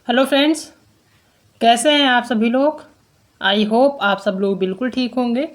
Hello friends, कैसे हैं आप सभी लोग। आई होप आप सब लोग बिल्कुल ठीक होंगे।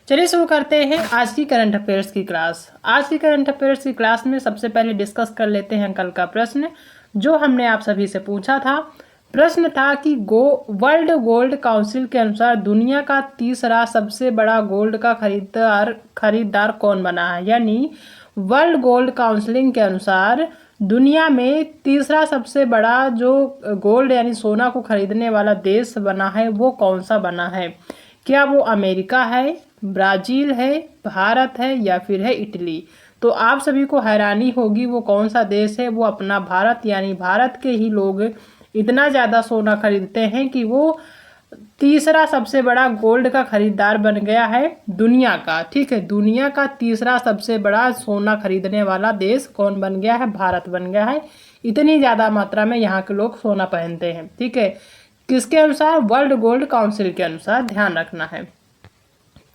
चलिए शुरू करते हैं आज की करंट अफेयर्स की क्लास। आज की करंट अफेयर्स की क्लास में सबसे पहले डिस्कस कर लेते हैं कल का प्रश्न जो हमने आप सभी से पूछा था। प्रश्न था कि वर्ल्ड गोल्ड काउंसिल के अनुसार दुनिया का तीसरा सबसे बड़ा गोल्ड का खरीदार कौन बना है। यानी वर्ल्ड गोल्ड काउंसिलिंग के अनुसार दुनिया में तीसरा सबसे बड़ा जो गोल्ड यानी सोना को खरीदने वाला देश बना है वो कौन सा बना है। क्या वो अमेरिका है, ब्राज़ील है, भारत है या फिर है इटली। तो आप सभी को हैरानी होगी वो कौन सा देश है। वो अपना भारत, यानी भारत के ही लोग इतना ज़्यादा सोना खरीदते हैं कि वो तीसरा सबसे बड़ा गोल्ड का खरीदार बन गया है दुनिया का। ठीक है, दुनिया का तीसरा सबसे बड़ा सोना खरीदने वाला देश कौन बन गया है? भारत बन गया है। इतनी ज़्यादा मात्रा में यहाँ के लोग सोना पहनते हैं। ठीक है, किसके अनुसार? वर्ल्ड गोल्ड काउंसिल के अनुसार, ध्यान रखना है।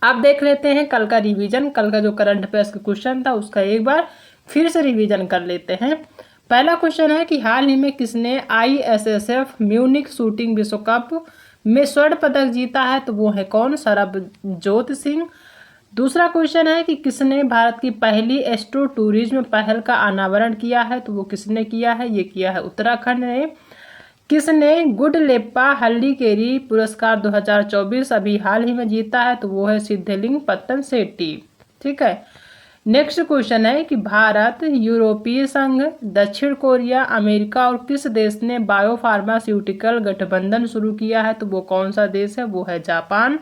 अब देख लेते हैं कल का रिवीजन। कल का जो करंट अफेयर्स का क्वेश्चन था उसका एक बार फिर से रिवीजन कर लेते हैं। पहला क्वेश्चन है कि हाल ही में किसने ISSF म्यूनिख शूटिंग विश्व कप में स्वर्ण पदक जीता है? तो वो है कौन? सरबजोत सिंह। दूसरा क्वेश्चन है कि किसने भारत की पहली एस्ट्रो टूरिज्म पहल का अनावरण किया है? तो वो किसने किया है? ये किया है उत्तराखंड ने। किसने गुडलेप्पा हल्लीकेरी पुरस्कार 2024 अभी हाल ही में जीता है? तो वो है सिद्धलिंग पत्तन शेट्टी। ठीक है, नेक्स्ट क्वेश्चन है कि भारत, यूरोपीय संघ, दक्षिण कोरिया, अमेरिका और किस देश ने बायोफार्मास्यूटिकल गठबंधन शुरू किया है? तो वो कौन सा देश है? वो है जापान।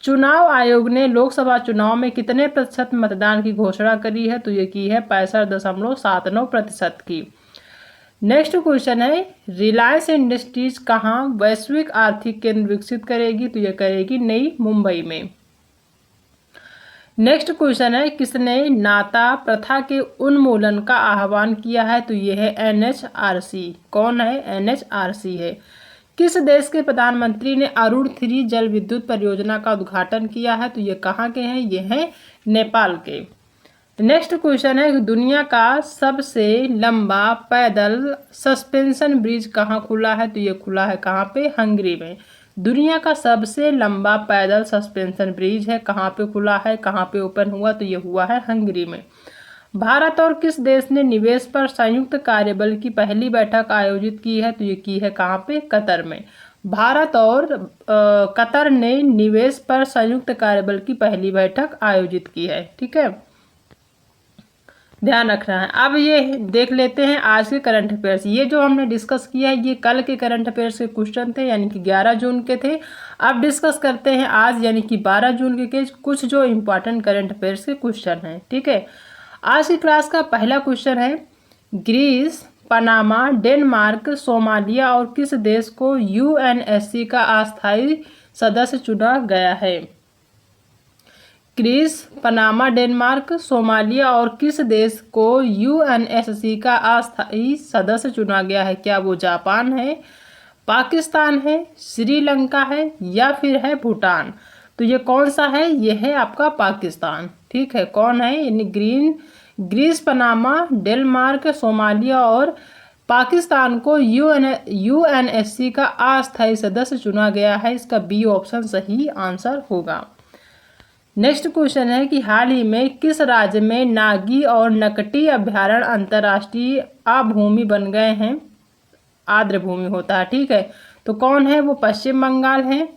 चुनाव आयोग ने लोकसभा चुनाव में कितने प्रतिशत मतदान की घोषणा करी है? तो ये की है 65.79% की। नेक्स्ट क्वेश्चन है रिलायंस इंडस्ट्रीज कहाँ वैश्विक आर्थिक केंद्र विकसित करेगी? तो ये करेगी नई मुंबई में। नेक्स्ट क्वेश्चन है किसने नाता प्रथा के उन्मूलन का आह्वान किया है? तो ये है NHRC। कौन है? NHRC है। किस देश के प्रधानमंत्री ने अरुण 3 जल विद्युत परियोजना का उद्घाटन किया है? तो ये कहाँ के हैं? ये हैं नेपाल के। नेक्स्ट क्वेश्चन है दुनिया का सबसे लंबा पैदल सस्पेंशन ब्रिज कहाँ खुला है? तो ये खुला है कहाँ पे? हंगरी में। दुनिया का सबसे लंबा पैदल सस्पेंशन ब्रिज है कहाँ पे खुला है, कहाँ पे ओपन हुआ? तो ये हुआ है हंगरी में। भारत और किस देश ने निवेश पर संयुक्त कार्यबल की पहली बैठक आयोजित की है? तो ये की है कहाँ पे? कतर में। भारत और कतर ने निवेश पर संयुक्त कार्यबल की पहली बैठक आयोजित की है। ठीक है, ध्यान रखना है। अब ये देख लेते हैं आज के करंट अफेयर्स। ये जो हमने डिस्कस किया है ये कल के करंट अफेयर्स के क्वेश्चन थे, यानी कि 11 जून के थे। अब डिस्कस करते हैं आज यानी कि 12 जून के कुछ जो इम्पोर्टेंट करंट अफेयर्स के क्वेश्चन हैं। ठीक है, आज की क्लास का पहला क्वेश्चन है ग्रीस, पनामा, डेनमार्क, सोमालिया और किस देश को UNSC का अस्थायी सदस्य चुना गया है? ग्रीस, पनामा, डेनमार्क, सोमालिया और किस देश को UNSC का अस्थायी सदस्य चुना गया है? क्या वो जापान है, पाकिस्तान है, श्रीलंका है या फिर है भूटान? तो ये कौन सा है? ये है आपका पाकिस्तान। ठीक है, कौन है? यानी ग्रीस, पनामा, डेनमार्क, सोमालिया और पाकिस्तान को UNSC का अस्थायी सदस्य चुना गया है। इसका बी ऑप्शन सही आंसर होगा। नेक्स्ट क्वेश्चन है कि हाल ही में किस राज्य में नागी और नकटी अभयारण्य अंतर्राष्ट्रीय आभूमि बन गए हैं? आर्द्र भूमि होता है। ठीक है, तो कौन है वो? पश्चिम बंगाल है,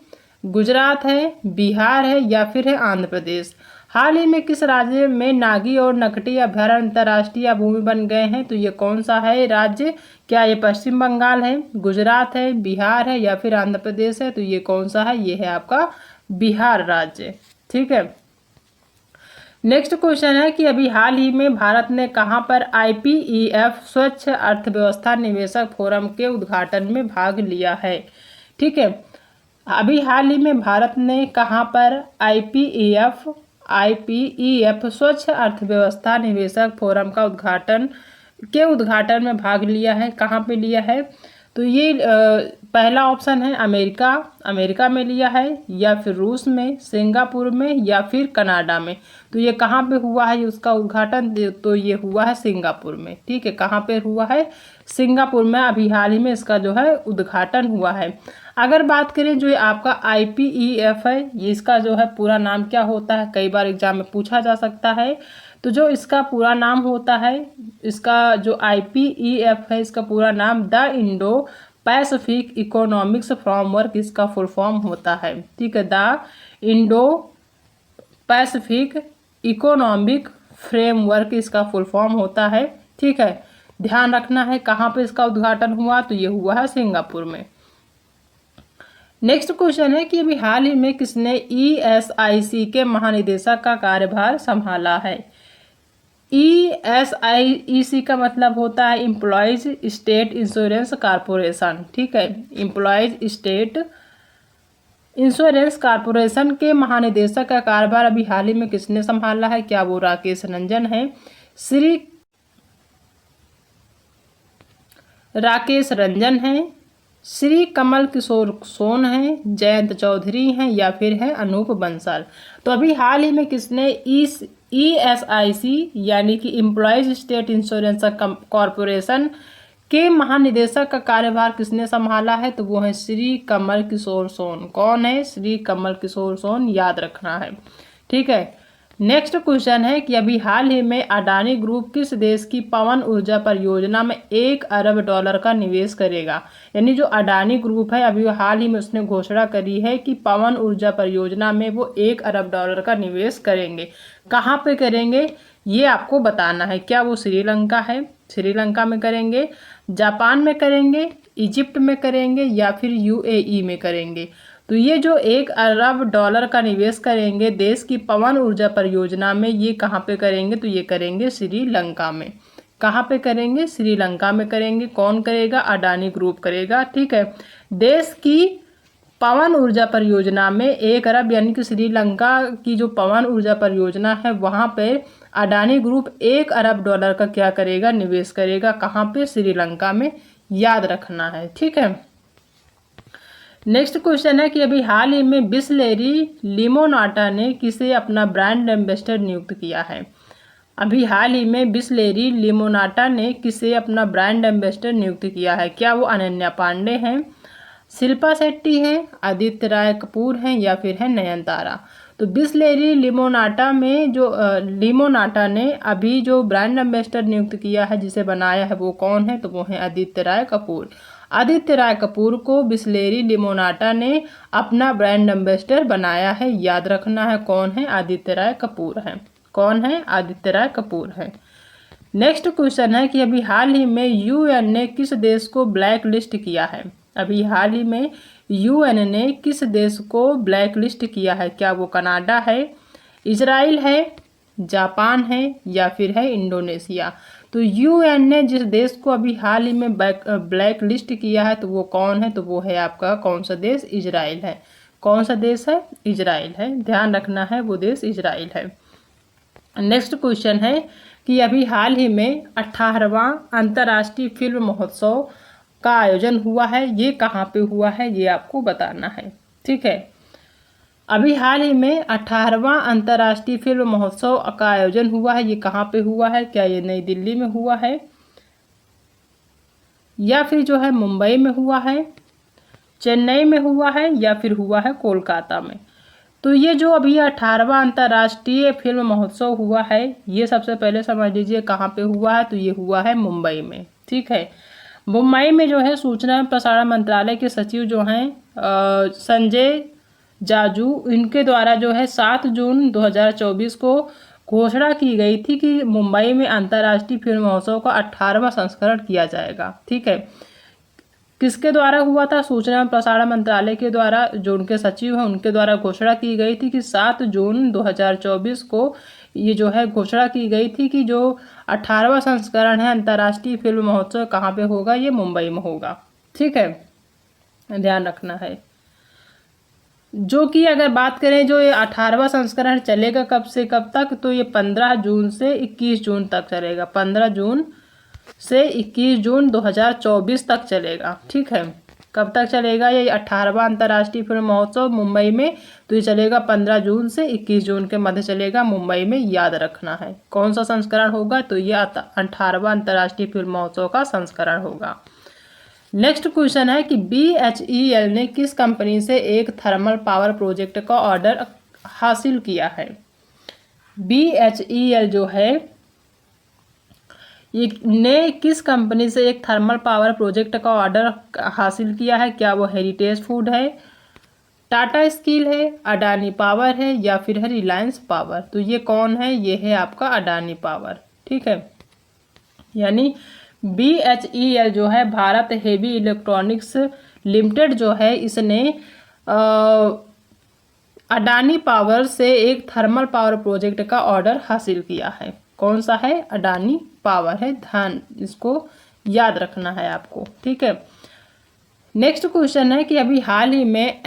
गुजरात है, बिहार है या फिर है आंध्र प्रदेश। हाल ही में किस राज्य में नागी और नकटी अभयारण्य अंतर्राष्ट्रीय भूमि बन गए हैं? तो ये कौन सा है राज्य? क्या ये पश्चिम बंगाल है, गुजरात है, बिहार है या फिर आंध्र प्रदेश है? तो ये कौन सा है? ये है आपका बिहार राज्य। ठीक है, नेक्स्ट क्वेश्चन है कि अभी हाल ही में भारत ने कहां पर IPEF स्वच्छ अर्थव्यवस्था निवेशक फोरम के उद्घाटन में भाग लिया है? ठीक है, अभी हाल ही में भारत ने कहां पर IPEF स्वच्छ अर्थव्यवस्था निवेशक फोरम का उद्घाटन में भाग लिया है? कहां पे लिया है? तो ये पहला ऑप्शन है अमेरिका में लिया है, या फिर रूस में, सिंगापुर में, या फिर कनाडा में। तो ये कहाँ पे हुआ है उसका उद्घाटन, तो ये हुआ है सिंगापुर में। ठीक है, कहाँ पे हुआ है? सिंगापुर में अभी हाल ही में इसका जो है उद्घाटन हुआ है। अगर बात करें जो आपका IPEF है, ये इसका जो है पूरा नाम क्या होता है, कई बार एग्जाम में पूछा जा सकता है। तो जो इसका पूरा नाम होता है, इसका जो IPEF है, इसका पूरा नाम the Indo Pacific economics framework इसका फुल फॉर्म होता है। ठीक है, the Indo Pacific economic framework इसका फुल फॉर्म होता है। ठीक है, ध्यान रखना है कहाँ पे इसका उद्घाटन हुआ, तो ये हुआ है सिंगापुर में। नेक्स्ट क्वेश्चन है कि अभी हाल ही में किसने ESIC के महानिदेशक का कार्यभार संभाला है? ESIC का मतलब होता है एम्प्लॉयज स्टेट इंश्योरेंस कॉरपोरेशन। ठीक है, एम्प्लॉयज स्टेट इंश्योरेंस कॉरपोरेशन के महानिदेशक का कार्यभार अभी हाल ही में किसने संभाला है? क्या वो राकेश रंजन है, श्री राकेश रंजन है, श्री कमल किशोर सोन है, जयंत चौधरी हैं, या फिर है अनूप बंसल। तो अभी हाल ही में किसने ESIC यानी कि एम्प्लॉयज स्टेट इंश्योरेंस कॉरपोरेशन के महानिदेशक का कार्यभार किसने संभाला है? तो वो है श्री कमल किशोर सोन। कौन है? श्री कमल किशोर सोन, याद रखना है। ठीक है, नेक्स्ट क्वेश्चन है कि अभी हाल ही में अडानी ग्रुप किस देश की पवन ऊर्जा परियोजना में $1 अरब का निवेश करेगा? यानी जो अडानी ग्रुप है अभी हाल ही में उसने घोषणा करी है कि पवन ऊर्जा परियोजना में वो $1 अरब का निवेश करेंगे। कहाँ पे करेंगे ये आपको बताना है। क्या वो श्रीलंका है, श्रीलंका में करेंगे, जापान में करेंगे, इजिप्ट में करेंगे, या फिर UAE में करेंगे? तो ये जो $1 अरब का निवेश करेंगे देश की पवन ऊर्जा परियोजना में, ये कहाँ पे करेंगे? तो ये करेंगे श्रीलंका में। कहाँ पे करेंगे? श्रीलंका में करेंगे। कौन करेगा? अडानी ग्रुप करेगा। ठीक है, देश की पवन ऊर्जा परियोजना में 1 अरब यानी कि श्रीलंका की जो पवन ऊर्जा परियोजना है वहाँ पे अडानी ग्रुप $1 अरब का क्या करेगा? निवेश करेगा। कहाँ पे? श्रीलंका में, याद रखना है। ठीक है, नेक्स्ट क्वेश्चन है कि अभी हाल ही में बिसलेरी लिमोनाटा ने किसे अपना ब्रांड एम्बेसडर नियुक्त किया है? अभी हाल ही में बिसलेरी लिमोनाटा ने किसे अपना ब्रांड एम्बेसडर नियुक्त किया है? क्या वो अनन्या पांडे हैं, शिल्पा शेट्टी हैं, आदित्य राय कपूर हैं, या फिर है नयनतारा? तो बिसलेरी लिमोनाटा में जो लिमोनाटा ने अभी जो ब्रांड एम्बेसडर नियुक्त किया है, जिसे बनाया है, वो कौन है? तो वो है आदित्य राय कपूर। आदित्य राय कपूर को बिसलेरी लिमोनाटा ने अपना ब्रांड एम्बेसडर बनाया है, याद रखना है। कौन है? आदित्य राय कपूर है। कौन है? आदित्य राय कपूर है। नेक्स्ट क्वेश्चन है कि अभी हाल ही में UN ने किस देश को ब्लैक लिस्ट किया है? अभी हाल ही में UN ने किस देश को ब्लैक लिस्ट किया है? क्या वो कनाडा है, इजराइल है, जापान है, या फिर है इंडोनेशिया? तो UN ने जिस देश को अभी हाल ही में ब्लैक लिस्ट किया है, तो वो कौन है? तो वो है आपका कौन सा देश? इजराइल है। कौन सा देश है? इजराइल है। ध्यान रखना है, वो देश इजराइल है। नेक्स्ट क्वेश्चन है कि अभी हाल ही में 18वां अंतर्राष्ट्रीय फिल्म महोत्सव का आयोजन हुआ है, ये कहाँ पे हुआ है ये आपको बताना है। ठीक है, अभी हाल ही में 18वां अंतर्राष्ट्रीय फिल्म महोत्सव का आयोजन हुआ है, ये कहाँ पे हुआ है? क्या ये नई दिल्ली में हुआ है, या फिर जो है मुंबई में हुआ है, चेन्नई में हुआ है, या फिर हुआ है कोलकाता में? तो ये जो अभी 18वां अंतर्राष्ट्रीय फिल्म महोत्सव हुआ है, ये सबसे पहले समझ लीजिए कहाँ पे हुआ है। तो ये हुआ है मुंबई में। ठीक है, मुंबई में जो है सूचना एवं प्रसारण मंत्रालय के सचिव जो हैं संजय जाजू, इनके द्वारा जो है 7 जून 2024 को घोषणा की गई थी कि मुंबई में अंतर्राष्ट्रीय फिल्म महोत्सव का 18वां संस्करण किया जाएगा। ठीक है, किसके द्वारा हुआ था? सूचना एवं प्रसारण मंत्रालय के द्वारा, जो उनके सचिव हैं उनके द्वारा घोषणा की गई थी कि 7 जून 2024 को ये जो है घोषणा की गई थी कि जो 18वां संस्करण है अंतर्राष्ट्रीय फिल्म महोत्सव कहाँ पे होगा? ये मुंबई में होगा। ठीक है, ध्यान रखना है। जो कि अगर बात करें जो ये 18वां संस्करण चलेगा कब से कब तक? तो ये 15 जून से 21 जून तक चलेगा। 15 जून से 21 जून 2024 तक चलेगा। ठीक है, कब तक चलेगा? ये 18वां अंतर्राष्ट्रीय फिल्म महोत्सव मुंबई में, तो ये चलेगा 15 जून से 21 जून के मध्य चलेगा मुंबई में, याद रखना है। कौन सा संस्करण होगा? तो ये 18वां अंतर्राष्ट्रीय फिल्म महोत्सव का संस्करण होगा। नेक्स्ट क्वेश्चन है कि BHEL ने किस कंपनी से एक थर्मल पावर प्रोजेक्ट का ऑर्डर हासिल किया है? BHEL जो है ये ने किस कंपनी से एक थर्मल पावर प्रोजेक्ट का ऑर्डर हासिल किया है? क्या वो हेरिटेज फूड है, टाटा स्टील है, अडानी पावर है, या फिर है रिलायंस पावर? तो ये कौन है? ये है आपका अडानी पावर। ठीक है, यानी BHEL जो है भारत हेवी इलेक्ट्रॉनिक्स लिमिटेड जो है, इसने अडानी पावर से एक थर्मल पावर प्रोजेक्ट का ऑर्डर हासिल किया है। कौन सा है? अडानी पावर है। ध्यान इसको याद रखना है आपको। ठीक है, नेक्स्ट क्वेश्चन है कि अभी हाल ही में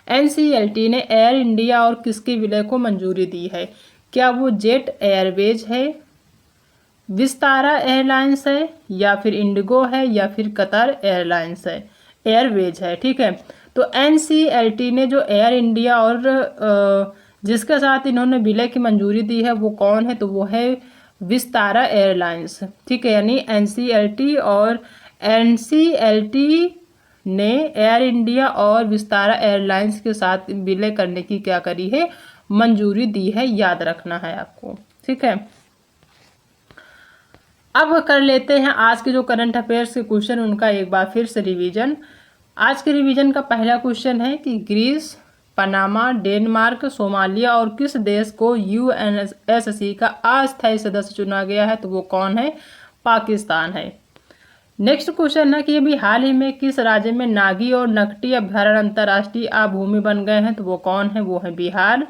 NCLT ने एयर इंडिया और किसके विलय को मंजूरी दी है? क्या वो जेट एयरवेज है, विस्तारा एयरलाइंस है, या फिर इंडिगो है, या फिर कतर एयरलाइंस है? एयरवेज है। ठीक है, तो NCLT ने जो एयर इंडिया और जिसके साथ इन्होंने विलय की मंजूरी दी है वो कौन है? तो वो है विस्तारा एयरलाइंस। ठीक है, यानी NCLT ने एयर इंडिया और विस्तारा एयरलाइंस के साथ विलय करने की क्या करी है? मंजूरी दी है, याद रखना है आपको। ठीक है, अब कर लेते हैं आज के जो करंट अफेयर्स के क्वेश्चन, उनका एक बार फिर से रिवीजन। आज के रिवीजन का पहला क्वेश्चन है कि ग्रीस, पनामा, डेनमार्क, सोमालिया और किस देश को UNSC का अस्थायी सदस्य चुना गया है? तो वो कौन है? पाकिस्तान है। नेक्स्ट क्वेश्चन है कि अभी हाल ही में किस राज्य में नागी और नकटी अभ्यारण्य अंतर्राष्ट्रीय आभूमि बन गए हैं? तो वो कौन है? वो है बिहार।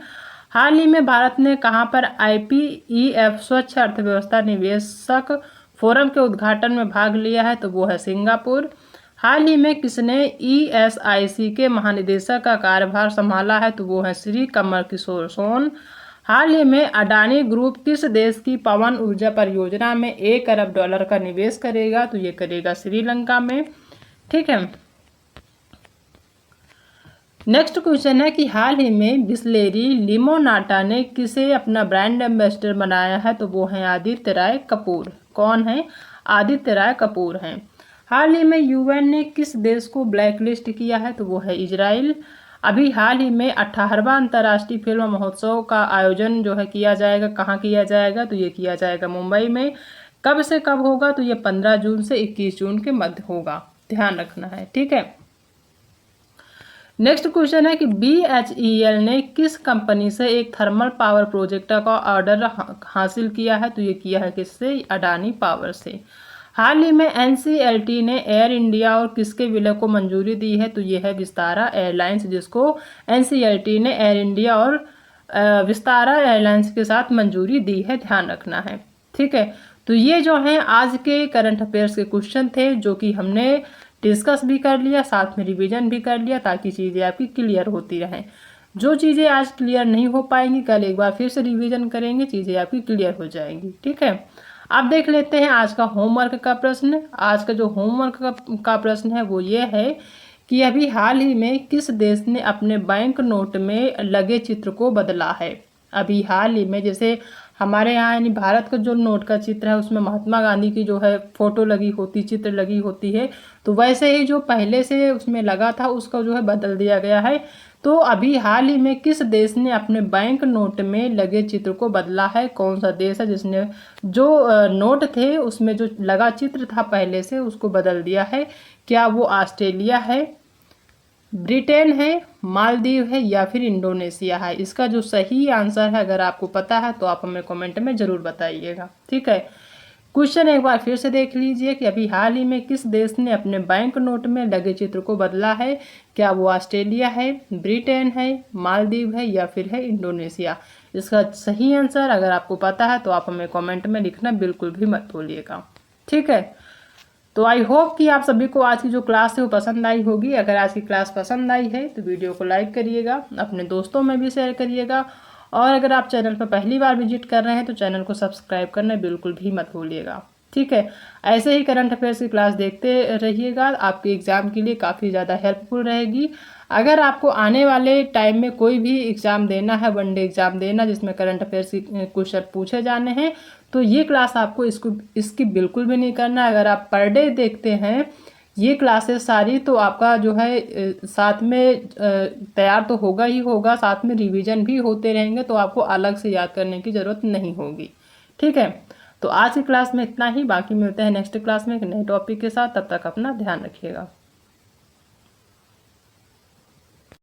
हाल ही में भारत ने कहां पर IPEF स्वच्छ अर्थव्यवस्था निवेशक फोरम के उद्घाटन में भाग लिया है? तो वो है सिंगापुर। हाल ही में किसने ESIC के महानिदेशक का कार्यभार संभाला है? तो वो है श्री कमल किशोर सोन। हाल ही में अडानी ग्रुप किस देश की पवन ऊर्जा परियोजना में $1 अरब का निवेश करेगा? तो ये करेगा श्रीलंका में। ठीक है, नेक्स्ट क्वेश्चन है कि हाल ही में बिस्लेरी लिमोनाटा ने किसे अपना ब्रांड एम्बेसडर बनाया है? तो वो है आदित्य राय कपूर। कौन है? आदित्य राय कपूर हैं। हाल ही में UN ने किस देश को ब्लैकलिस्ट किया है? तो वो है इजराइल। अभी हाल ही में 18वां अंतर्राष्ट्रीय फिल्म महोत्सव का आयोजन जो है किया जाएगा। कहाँ किया जाएगा? तो ये किया जाएगा मुंबई में। कब से कब होगा? तो ये 15 जून से 21 जून के मध्य होगा, ध्यान रखना है। ठीक है, नेक्स्ट क्वेश्चन है कि BHEL ने किस कंपनी से एक थर्मल पावर प्रोजेक्ट का ऑर्डर हासिल किया है? तो ये किया है किससे? अडानी पावर से। हाल ही में NCLT ने एयर इंडिया और किसके विलय को मंजूरी दी है? तो ये है विस्तारा एयरलाइंस, जिसको NCLT ने एयर इंडिया और विस्तारा एयरलाइंस के साथ मंजूरी दी है, ध्यान रखना है। ठीक है, तो ये जो है आज के करंट अफेयर्स के क्वेश्चन थे, जो कि हमने डिस्कस भी कर लिया, साथ में रिवीजन भी कर लिया, ताकि चीज़ें आपकी क्लियर होती रहें। जो चीज़ें आज क्लियर नहीं हो पाएंगी, कल एक बार फिर से रिवीजन करेंगे, चीज़ें आपकी क्लियर हो जाएंगी। ठीक है, अब देख लेते हैं आज का होमवर्क का प्रश्न। आज का जो होमवर्क का प्रश्न है वो ये है कि अभी हाल ही में किस देश ने अपने बैंक नोट में लगे चित्र को बदला है? अभी हाल ही में, जैसे हमारे यहाँ यानी भारत का जो नोट का चित्र है उसमें महात्मा गांधी की जो है फोटो लगी होती, चित्र लगी होती है, तो वैसे ही जो पहले से उसमें लगा था उसका जो है बदल दिया गया है। तो अभी हाल ही में किस देश ने अपने बैंक नोट में लगे चित्र को बदला है? कौन सा देश है जिसने जो नोट थे उसमें जो लगा चित्र था पहले से उसको बदल दिया है? क्या वो ऑस्ट्रेलिया है, ब्रिटेन है, मालदीव है, या फिर इंडोनेशिया है? इसका जो सही आंसर है अगर आपको पता है तो आप हमें कमेंट में ज़रूर बताइएगा। ठीक है, क्वेश्चन एक बार फिर से देख लीजिए कि अभी हाल ही में किस देश ने अपने बैंक नोट में लगे चित्र को बदला है? क्या वो ऑस्ट्रेलिया है, ब्रिटेन है, मालदीव है, या फिर है इंडोनेशिया? इसका सही आंसर अगर आपको पता है तो आप हमें कमेंट में लिखना बिल्कुल भी मत भूलिएगा। ठीक है, तो आई होप कि आप सभी को आज की जो क्लास है वो पसंद आई होगी। अगर आज की क्लास पसंद आई है तो वीडियो को लाइक करिएगा, अपने दोस्तों में भी शेयर करिएगा, और अगर आप चैनल पर पहली बार विजिट कर रहे हैं तो चैनल को सब्सक्राइब करना बिल्कुल भी मत भूलिएगा। ठीक है, ऐसे ही करंट अफेयर्स की क्लास देखते रहिएगा, आपके एग्ज़ाम के लिए काफ़ी ज़्यादा हेल्पफुल रहेगी। अगर आपको आने वाले टाइम में कोई भी एग्ज़ाम देना है, वनडे एग्ज़ाम देना जिसमें करंट अफेयर्स के क्वेश्चन पूछे जाने हैं, तो ये क्लास आपको इसकी बिल्कुल भी नहीं करना है। अगर आप पर डे देखते हैं ये क्लासेस सारी, तो आपका जो है साथ में तैयार तो होगा ही होगा, साथ में रिवीजन भी होते रहेंगे, तो आपको अलग से याद करने की ज़रूरत नहीं होगी। ठीक है, तो आज की क्लास में इतना ही, बाकी मिलते हैं नेक्स्ट क्लास में एक नए टॉपिक के साथ। तब तक अपना ध्यान रखिएगा।